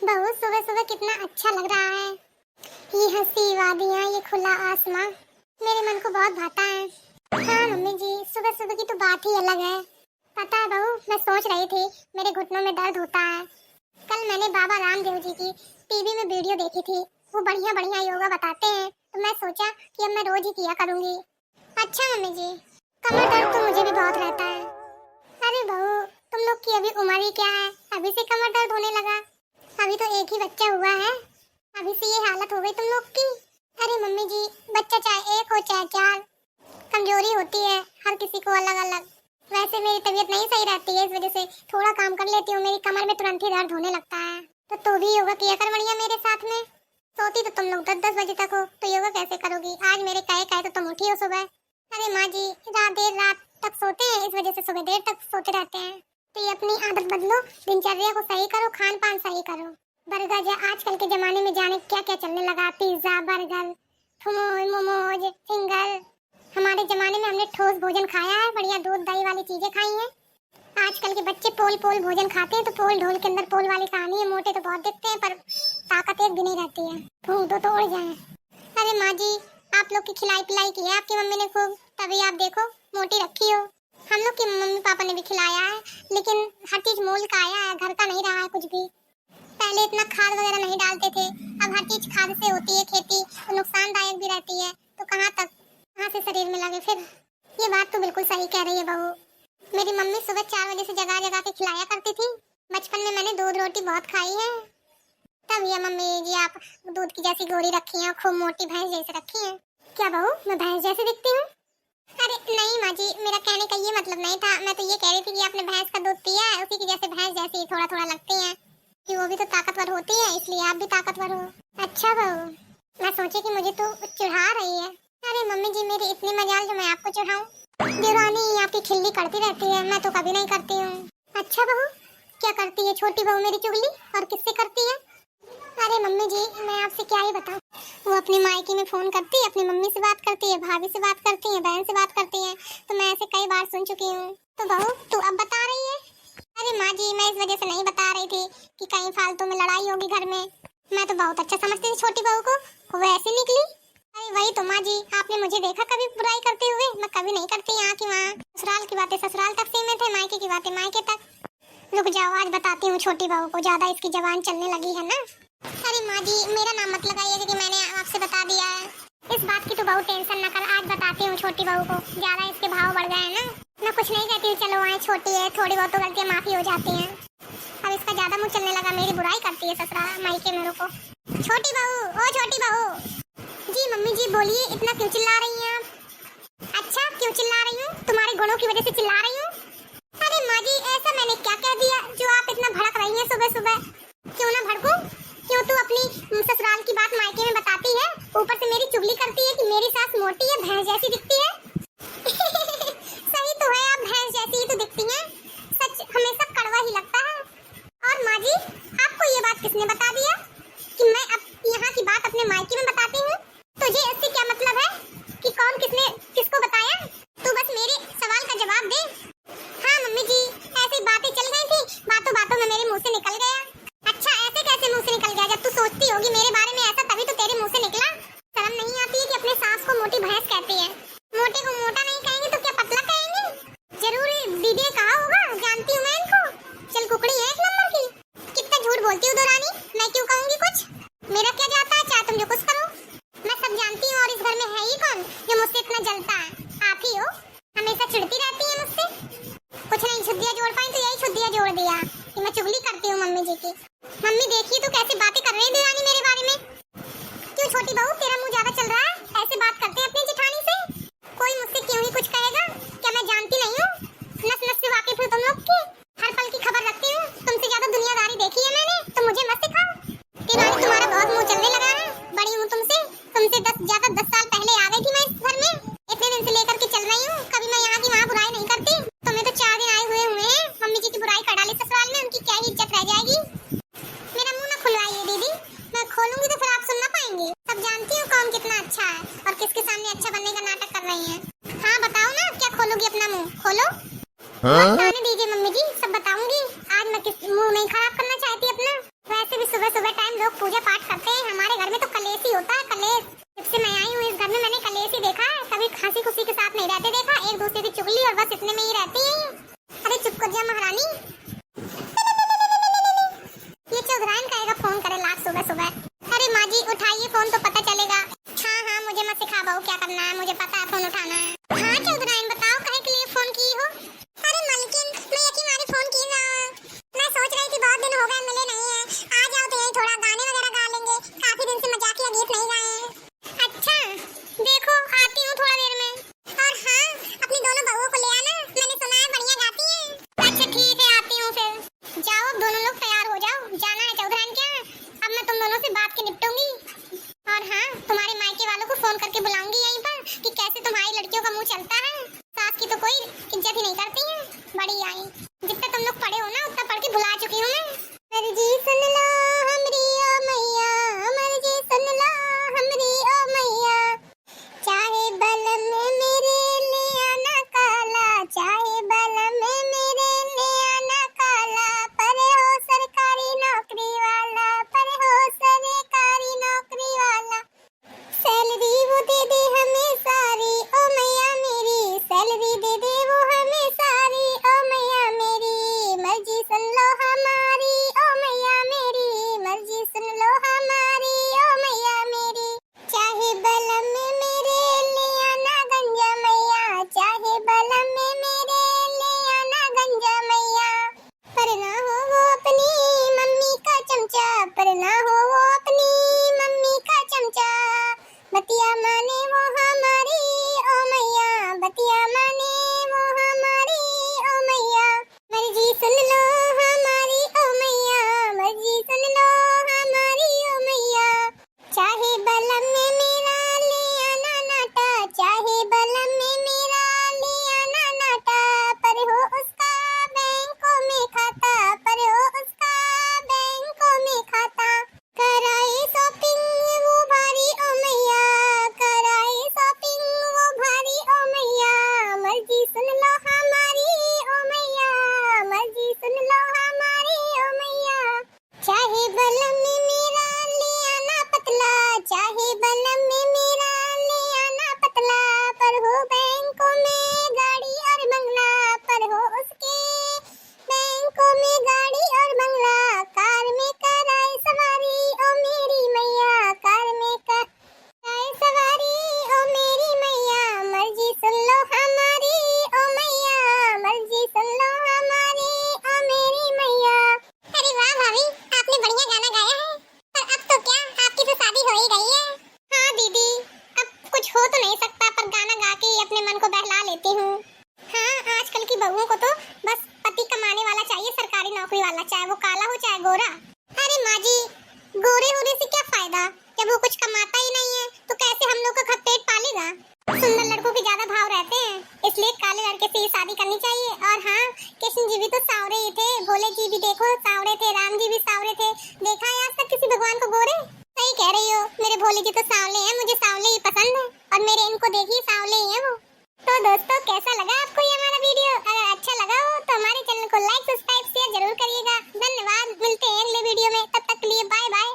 बहुत सुबह सुबह कितना अच्छा लग रहा है। ये हंसी वादियाँ, ये खुला आसमां मेरे मन को बहुत भाता है। हाँ मम्मी जी, सुबह सुबह की तो बात ही अलग है। पता है बहू, मैं सोच रही थी मेरे घुटनों में दर्द होता है। कल मैंने बाबा रामदेव जी की टीवी में वीडियो देखी थी। वो बढ़िया बढ़िया योगा बताते हैं, तो मैं सोचा कि अब मैं रोज ही किया करूंगी। अच्छा मम्मी जी, कमर दर्द तो मुझे भी बहुत रहता है। अरे बहू, तुम लोग की अभी उम्र ही क्या है, अभी से कमर दर्द होने लगा? अभी तो एक ही बच्चा हुआ है, अभी से ये हालत हो गई तुम लोग की। अरे मम्मी जी, बच्चा चाहे एक हो चाहे चार, कमजोरी होती है हर किसी को अलग अलग। वैसे मेरी तबीयत नहीं सही रहती है, इस वजह से थोड़ा काम कर लेती हूँ, मेरी कमर में तुरंत ही दर्द होने लगता है। तो तू भी योगा किया कर बढ़िया मेरे साथ में। सोती तो तुम लोग 10-10 बजे तक हो, तो योगा कैसे करोगी? आज मेरे कहे तो तुम उठी हो सुबह। अरे माँ जी, देर रात तक सोते हैं, इस वजह से सुबह देर तक सोते रहते हैं। तो ये अपनी आदत बदलो, दिनचर्या को सही करो, खान पान सही करो। बर्गर या आजकल के जमाने में जाने क्या क्या चलने लगा, पिज्जा बर्गर मोमोज फिंगर। हमारे जमाने में हमने ठोस भोजन खाया है, बढ़िया दूध दही वाली चीजें खाई हैं। आजकल के बच्चे पोल पोल भोजन खाते हैं, तो पोल ढोल के अंदर पोल वाली कहानी है। मोटे तो बहुत दिखते हैं पर ताकत एक भी नहीं रहती है, भूख तो उड़ जाए। अरे माँ जी, आप लोग की खिलाई पिलाई की है आपकी मम्मी ने खूब, तभी आप देखो मोटी रखी हो। हम लोग की मम्मी पापा ने भी खिलाया है, लेकिन हर चीज मोल का आया है, घर का नहीं रहा है कुछ भी। पहले इतना खाद वगैरह नहीं डालते थे, अब हर चीज खाद से होती है खेती, तो नुकसानदायक भी रहती है। तो कहाँ से शरीर में लगे फिर? ये बात तो बिल्कुल सही कह रही है बहू। मेरी मम्मी सुबह 4 बजे से जगा जगा के खिलाया करती थी। बचपन में मैंने दूध रोटी बहुत खाई है। तब ये मम्मी जी आप दूध की जैसी गोरी रखी है, खूब मोटी भैंस जैसे रखी है। क्या बहू, मैं भैंस जैसी दिखती हूँ? अरे नहीं माँ जी, मेरा कहने का ये मतलब नहीं था। मैं तो ये कह रही थी कि आपने भैंस का दूध पिया है, उसी की जैसे भैंस जैसी थोड़ा थोड़ा लगती है कि वो भी तो ताकतवर होती है, इसलिए आप भी ताकतवर हो। अच्छा बहू, मैं सोची कि मुझे तो चिढ़ा रही है। अरे मम्मी जी, मेरी इतनी मजाल जो मैं आपको चिढ़ाऊं? देवरानी आपकी खिल्ली करती रहती है, मैं तो कभी नहीं करती हूँ। अच्छा बहू, क्या करती है छोटी बहू मेरी चुगली, और किससे करती है? अरे मम्मी जी, मैं आपसे क्या ही बताऊं। वो अपनी मायके में फोन करती है, अपनी मम्मी से बात करती है, भाभी से बात करती है, बहन से बात करती है, तो मैं ऐसे कई बार सुन चुकी हूँ। तो बहू तू अब बता रही है? अरे माँ जी, मैं इस वजह से नहीं बता रही थी कि कहीं फालतू में लड़ाई होगी घर में। मैं तो बहुत अच्छा समझती थी छोटी बहू को, वो ऐसी निकली। अरे वही तो माँ जी, आपने मुझे देखा कभी बुराई करते हुए? मैं कभी नहीं करती, यहाँ की वहाँ। ससुराल की बातें ससुराल तक सीमित है, मायके की बातें मायके तक। रुक जाओ, आज बताती हूँ छोटी बहू को, ज्यादा इसकी जबान चलने लगी है ना। अरे माँ जी, मेरा नाम मत लगाइए कि मैंने आपसे बता दिया है। इस बात की तो बहुत टेंशन ना कर, आज बताती हूँ छोटी बहू को, ज्यादा इसके भाव बढ़ गए हैं ना। मैं कुछ नहीं कहती हूँ, चलो आए, छोटी है, थोड़ी बहुत तो गलतियाँ माफी हो जाती हैं। अब इसका ज्यादा मुँह चलने लगा, मेरी बुराई करती है ससुराल मायके में। रुको छोटी बहू, ओ छोटी बहू जी। मम्मी जी बोलिए, इतना क्यों चिल्ला रही हैं आप? अच्छा क्यों चिल्ला रही हूँ? तुम्हारे गुणों की वजह से चिल्ला रही हूँ? अरे माँ जी, ऐसा मैंने क्या कह दिया जो आप इतना भड़क रही हैं सुबह सुबह? क्यों ना भड़कूं? क्यों तू अपनी ससुराल की बात मायके में बताती है, ऊपर से मेरी चुगली करती है कि मेरी सास मोटी है, भैंस जैसी दिखती है। सही तो है, आप भैंस जैसी ही तो दिखती हैं। सच हमेशा कड़वा ही लगता है। और माँ जी, आपको ये बात किसने बता दिया कि मैं अब यहाँ की बात अपने मायके में बताती हूँ? तुझे इससे क्या मतलब है कि कौन किसने किसको बताया? तू बस मेरे सवाल का जवाब दे। हाँ मम्मी जी, ऐसी बातें चल गई थी, बातों बातों में मेरे मुंह से निकल गया। अच्छा ऐसे कैसे मुंह से निकल गया? जब तू सोचती होगी मेरे बारे में ऐसा, तभी तो तेरे मुंह से निकला। शर्म नहीं आती है कि अपने सास को मोटी भैंस कहती है? मोटे को मोटा नहीं कहेंगे तो क्या पतला कहेंगे? जरूर दीदी ने कहा होगा, जानती हूँ मैं इनको। चल कुकड़ी है एक नंबर की। कितना झूठ बोलती हूँ दोरानी, मैं क्यों कहूँगी कुछ? मेरा क्या जाता है, चाहे तुम जो कुछ करो, मैं सब जानती हूँ। और इस घर में है ही कौन जो मुझसे इतना जलता है? आप ही हो, हमेशा चिढ़ती रहती है मुझसे। कुछ नहीं छुद्दियाँ जोड़ पाई तो यही छुद्दियाँ जोड़ दिया कि मैं चुगली करती हूँ मम्मी जी की। मम्मी देखिए तो कैसे बातें कर रही है देवानी मेरे बारे में। क्यों छोटी बहू, तेरा मुंह ज्यादा चल रहा है? ऐसे बात करते हैं अपनी जेठानी से? कोई मुझसे क्यों ही कुछ कहेगा? क्या मैं जानती नहीं हूँ? नस नस से वाकिफ हूँ तुम लोग की, हर पल की खबर रखती हूँ। तुमसे ज्यादा दुनियादारी देखी है मैंने, तो मुझे मत सिखाओ। देवानी तुम्हारा बहुत मुँह चलने लगा है, बड़ी हूँ तुमसे 10 साल पहले आ गई थी मैं इस घर में। इतने दिन से लेकर के चल रही हूँ, कभी मैं यहाँ की वहाँ बुराई नहीं करती। तुम्हें तो 4 दिन आए हुए हैं, मम्मी जी की बुराई कर डाली ससुराल में, उनकी क्या ही इज्जत रह जाएगी। मेरा मुंह ना खुलवाइए दीदी, मैं खोलूंगी तो फिर आप सुन ना पाएंगे। सब जानती हूँ कौन कितना अच्छा है और किसके सामने अच्छा बनने का नाटक कर रही है। हाँ बताओ ना, क्या खोलोगी अपना मुँह? खोलो। बताने दीजिए मम्मी जी, सब बताऊंगी। आज मैं किस मुँह नहीं खराब करना चाहती अपना। वैसे भी सुबह सुबह सुबह टाइम लोग पूजा पाठ करते हैं, हमारे घर में तो कलेश ही होता है, कलेश। जब से मैं आई हूँ इस घर में मैंने कलेश ही देखा है, कभी हंसी खुशी के साथ नहीं रहते देखा, एक दूसरे की चुगली और बस इतने में ही रहती है। अरे चुप कर जा महारानी। ये चौधराइन कहेगा फोन करे लाख सुबह सुबह। अरे माँ जी उठाइए फोन तो पता चलेगा। हाँ हाँ मुझे मत सिखा बहू क्या करना है, मुझे पता है फोन उठाना है। हाँ चौधराइन बताओ कहे के लिए फोन की हो? अरे मलकिन मैं यकीन मारी फोन की ना, मैं सोच रही थी बहुत दिन हो गए मिले नहीं है, आ जाओ तो यही थोड़ा गाने वगैरह गा लेंगे, काफी दिन से मजाकिया गीत नहीं गाए हैं। अच्छा देखो आती हूँ थोड़ा देर में। और हाँ अपनी दोनों बहुओं को ले आना, मैंने सुना है बढ़िया गाती हैं। अच्छा ठीक है आती हूँ फिर। जाओ अब दोनों लोग तैयार हो जाओ, जाना है चौधराइन क्या? अब मैं तुम दोनों से बात के निपटूंगी। और हाँ तुम्हारे मायके वालों को फोन करके बुलाऊंगी यहीं पर कि कैसे तुम्हारी लड़कियों का मुंह चलता है, सास की तो कोई इज्जत ही नहीं करती है। बड़ी आई जितना तुम लोग पढ़े हो ना उतना पढ़ के भुला चुकी हूँ मैं। मर्जी सुन लो हमरी ओ मैया, मर्जी सुन लो हमरी ओ मैया, चाहे बल में मेरे ले आना काला, चाहे बल में मेरे ले आना काला, पर हो सरकारी नौकरी वाला, पर हो सरकारी नौकरी वाला, सैलरी वो दे दे हमें सारी ओ मैया मेरी, सैलरी दे दे वो हमें सारी ओ मैया मेरी, मर्जी सुन लो हमारी ओ मैया मेरी, मर्जी सुन लो हमारी ओ मैया मेरी, चाहे बल में मेरे ले आना गंजा मैया, चाहे बल में मेरे ले आना गंजा मैया, पर ना हो वो अपनी मम्मी का चमचा, पर ना हो वो अपनी मम्मी का चमचा, बतिया माने वो हमारी ओ मैया, बतिया माने वो हमारी ओ मैया, मर्जी सुन लो हमारी ओ मैया, मर्जी सुन लो हमारी ओ मैया, चाहे बल में मेरा ले आना नाटा, चाहे बल में मेरा ले आना नाटा, पर हो उसका बैंकों में खाता, पर हो उसका बैंकों में खाता, कराए शॉपिंग वो भारी ओ मैया, कराए शॉपिंग वो भारी ओ मैया, मर्जी सुन लो हमारी ओ मैया, मर्जी सुन लो हमारी ओ मैया, चाहे बल में मेरा ले आना पतला, चाहे बल में मेरा ले आना पतला, पर हो बैंकों में गाड़ी और बंगला, पर हो उसके बैंकों में गाड़ी और बंगला, कार में कराए सवारी ओ मेरी मैया, कार में कराए सवारी ओ मेरी मैया, मर्जी सुन लो हमारी ओ मैया, मर्जी सुन लो हमारी ओ मेरी मैया। अरे वाह भाभी आपने बढ़िया गाना गाया है, पर अब तो क्या आपकी तो शादी हो ही गई है। हाँ दीदी अब कुछ हो तो नहीं सकता, पर गाना गा के ही अपने मन को बहला लेती हूँ। हाँ आजकल की बहुओं को तो बस पति कमाने वाला चाहिए, सरकारी नौकरी वाला, चाहे वो काला हो चाहे गोरा। अरे माँ जी गोरे होने से क्या फायदा, जब वो कुछ कमाता ही नहीं है तो कैसे हम लोग का घर पेट पालेगा। सुंदर लड़कों के ज्यादा भाव रहते हैं, इसलिए काले लड़के से ही शादी करनी चाहिए। और हाँ कृष्ण जी भी तो सांवरे ही थे, भोले जी भी देखो सांवरे थे, राम जी भी सांवरे थे, देखा है आज तक किसी भगवान को गोरे? सही कह रही हो, मेरे भोले जी तो सांवले हैं, मुझे सांवले ही पसंद है, और मेरे इनको देखिए सांवले ही हैं वो। तो दोस्तों कैसा लगा आपको ये हमारा वीडियो? अगर अच्छा लगा हो तो हमारे चैनल को लाइक सब्सक्राइब शेयर जरूर करिएगा। धन्यवाद, मिलते हैं अगले वीडियो में, तब तक के लिए बाय बाय।